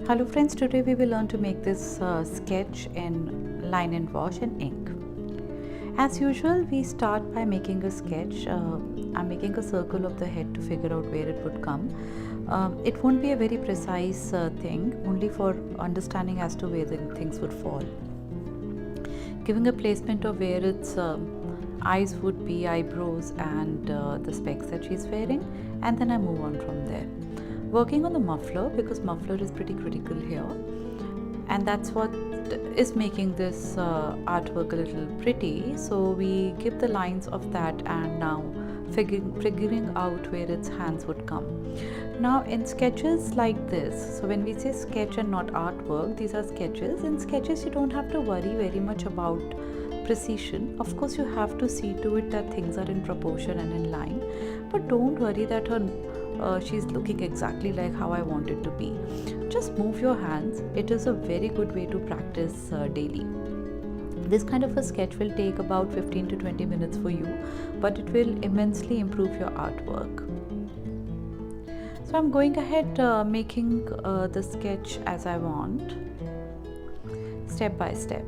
Hello friends, today we will learn to make this sketch in line and wash and ink. As usual, we start by making a sketch. I'm making a circle of the head to figure out where it would come. It won't be a very precise thing, only for understanding as to where the things would fall. Giving a placement of where its eyes would be, eyebrows and the specs that she's wearing, and then I move on from there. Working on the muffler, because muffler is pretty critical here, and that's what is making this artwork a little pretty. So we give the lines of that, and now figuring out where its hands would come. Now in sketches like this, so when we say sketch and not artwork, these are sketches. In sketches you don't have to worry very much about precision. Of course you have to see to it that things are in proportion and in line, but don't worry that she's looking exactly like how I want it to be. Just move your hands. It is a very good way to practice daily. This kind of a sketch will take about 15 to 20 minutes for you, but it will immensely improve your artwork. So I'm going ahead making the sketch as I want, step by step.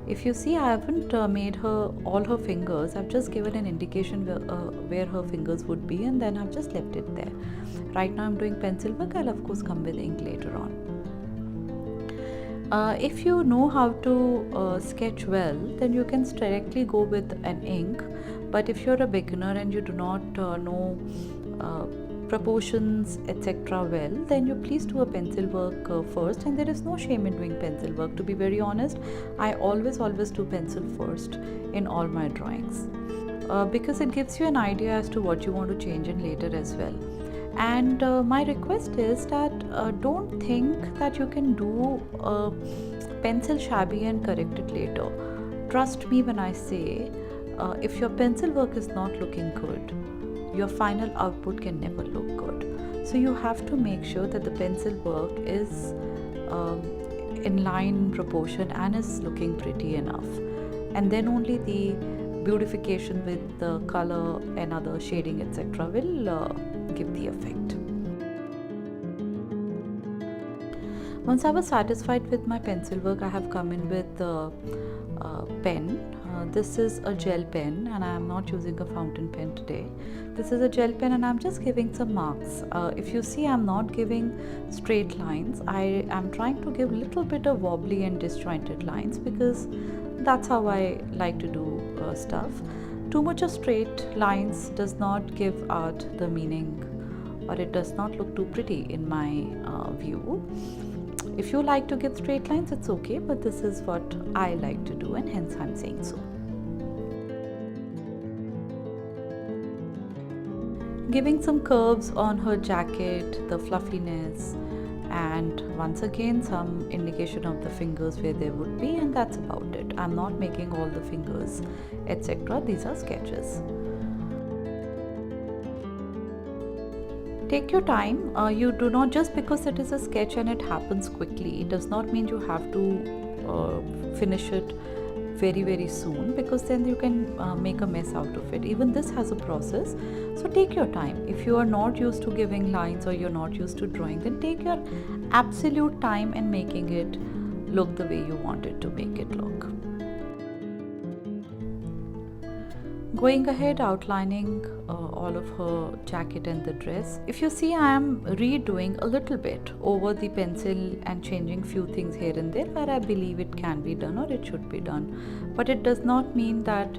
If you see, I haven't made her all her fingers. I've just given an indication where her fingers would be, and then I've just left it there. Right now I'm doing pencil work. I'll of course come with ink later on. If you know how to sketch well, then you can directly go with an ink. But if you're a beginner and you do not know proportions etc. well, then you please do a pencil work first, and there is no shame in doing pencil work. To be very honest, I always do pencil first in all my drawings because it gives you an idea as to what you want to change in later as well. And my request is that don't think that you can do pencil shabby and correct it later. Trust me when I say if your pencil work is not looking good, your final output can never look good. So you have to make sure that the pencil work is in line, proportion, and is looking pretty enough, and then only the beautification with the color and other shading etc. will give the effect. Once I was satisfied with my pencil work, I have come in with the pen. This is a gel pen, and I am not using a fountain pen today. This is a gel pen, and I'm just giving some marks. If you see, I'm not giving straight lines. I am trying to give a little bit of wobbly and disjointed lines because that's how I like to do stuff. Too much of straight lines does not give art the meaning, or it does not look too pretty in my view. If you like to give straight lines, it's okay, but this is what I like to do, and hence I'm saying so. Giving some curves on her jacket, the fluffiness, and once again some indication of the fingers where they would be, and that's about it. I'm not making all the fingers etc. These are sketches. Take your time. You do not, just because it is a sketch and it happens quickly, it does not mean you have to finish it very soon, because then you can make a mess out of it. Even this has a process, so take your time. If you are not used to giving lines or you're not used to drawing, then take your absolute time in making it look the way you want it to make it look. Going ahead, outlining all of her jacket and the dress. If you see, I am redoing a little bit over the pencil and changing few things here and there where I believe it can be done or it should be done. But it does not mean that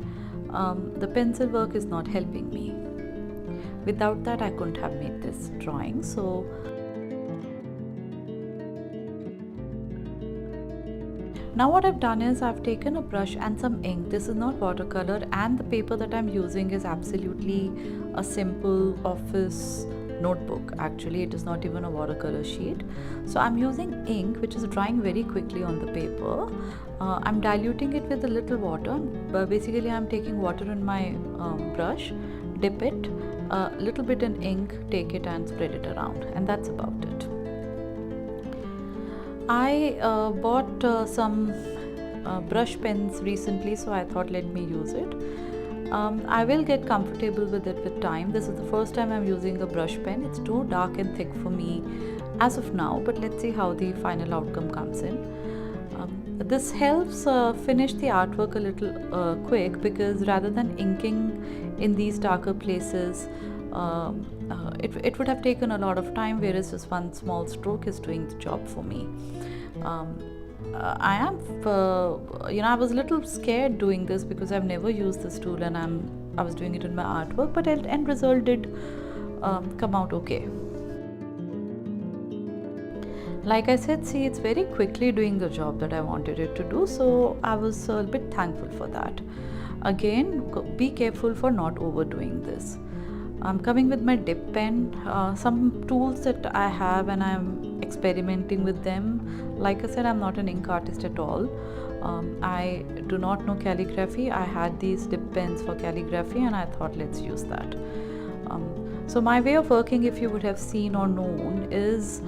the pencil work is not helping me. Without that, I couldn't have made this drawing. So now what I've done is I've taken a brush and some ink. This is not watercolor, and the paper that I'm using is absolutely a simple office notebook. Actually, it is not even a watercolor sheet. So I'm using ink which is drying very quickly on the paper. I'm diluting it with a little water. Basically, I'm taking water in my brush, dip it, a little bit in ink, take it and spread it around, and that's about it. I bought some brush pens recently, so I thought let me use it. I will get comfortable with it with time. This is the first time I'm using a brush pen. It's too dark and thick for me, as of now, but let's see how the final outcome comes in. This helps finish the artwork a little quick, because rather than inking in these darker places, it would have taken a lot of time, whereas this one small stroke is doing the job for me. I am, I was a little scared doing this because I've never used this tool, and I was doing it in my artwork, but the end result did come out okay. Like I said, see, it's very quickly doing the job that I wanted it to do, so I was a bit thankful for that. Again, be careful for not overdoing this. I'm coming with my dip pen, some tools that I have, and I'm experimenting with them. Like I said, I'm not an ink artist at all. I do not know calligraphy. I had these dip pens for calligraphy, and I thought, let's use that. So my way of working, if you would have seen or known, is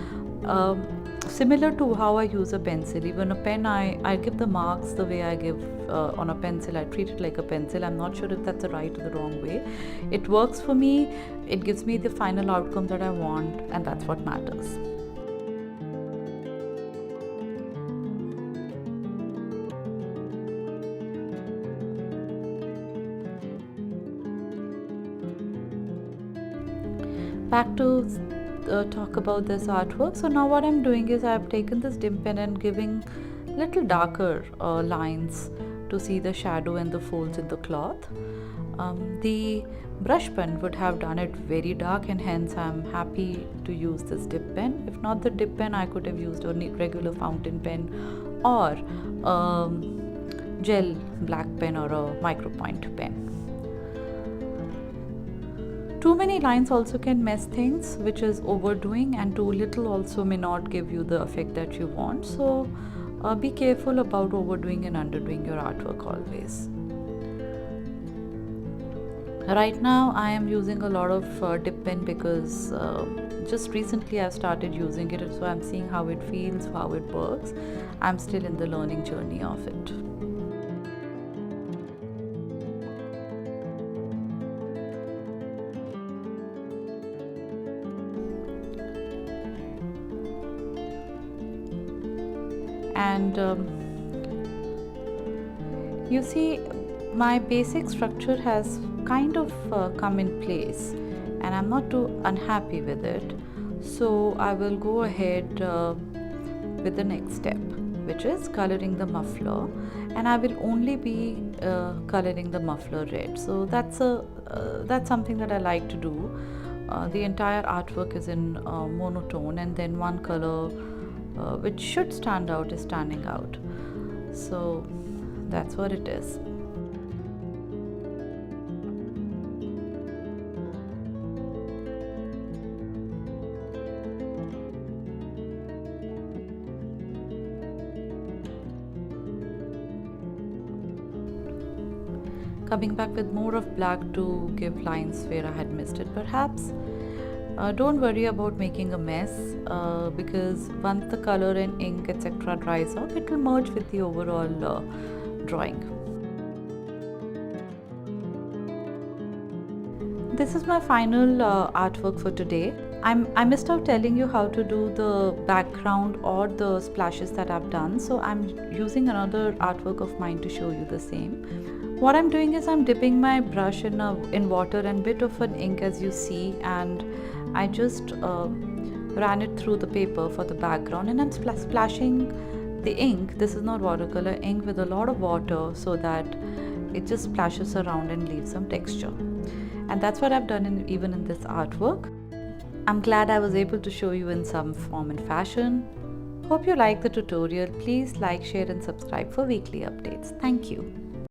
similar to how I use a pencil. Even a pen, I give the marks the way I give on a pencil. I treat it like a pencil. I'm not sure if that's the right or the wrong way. It works for me. It gives me the final outcome that I want, and that's what matters. Back to talk about this artwork. So now what I'm doing is I've taken this dip pen and giving little darker lines to see the shadow and the folds in the cloth. The brush pen would have done it very dark, and hence I'm happy to use this dip pen. If not the dip pen, I could have used a regular fountain pen, or gel black pen, or a micro point pen. Too many lines also can mess things, which is overdoing, and too little also may not give you the effect that you want. So be careful about overdoing and underdoing your artwork always. Right now I am using a lot of dip pen because just recently I've started using it, so I'm seeing how it feels, how it works. I'm still in the learning journey of it. And you see, my basic structure has kind of come in place, and I'm not too unhappy with it. So I will go ahead with the next step, which is coloring the muffler, and I will only be coloring the muffler red. So that's something that I like to do. The entire artwork is in monotone, and then one color which should stand out is standing out. So that's what it is. Coming back with more of black to give lines where I had missed it perhaps. Don't worry about making a mess, because once the color and ink etc. dries up, it will merge with the overall drawing. This is my final artwork for today. I missed out telling you how to do the background or the splashes that I've done, so I'm using another artwork of mine to show you the same. What I'm doing is I'm dipping my brush in water and bit of an ink, as you see, and I just ran it through the paper for the background, and I'm splashing the ink. This is not watercolor ink, with a lot of water, so that it just splashes around and leaves some texture. And that's what I've done even in this artwork. I'm glad I was able to show you in some form and fashion. Hope you liked the tutorial. Please like, share and subscribe for weekly updates. Thank you.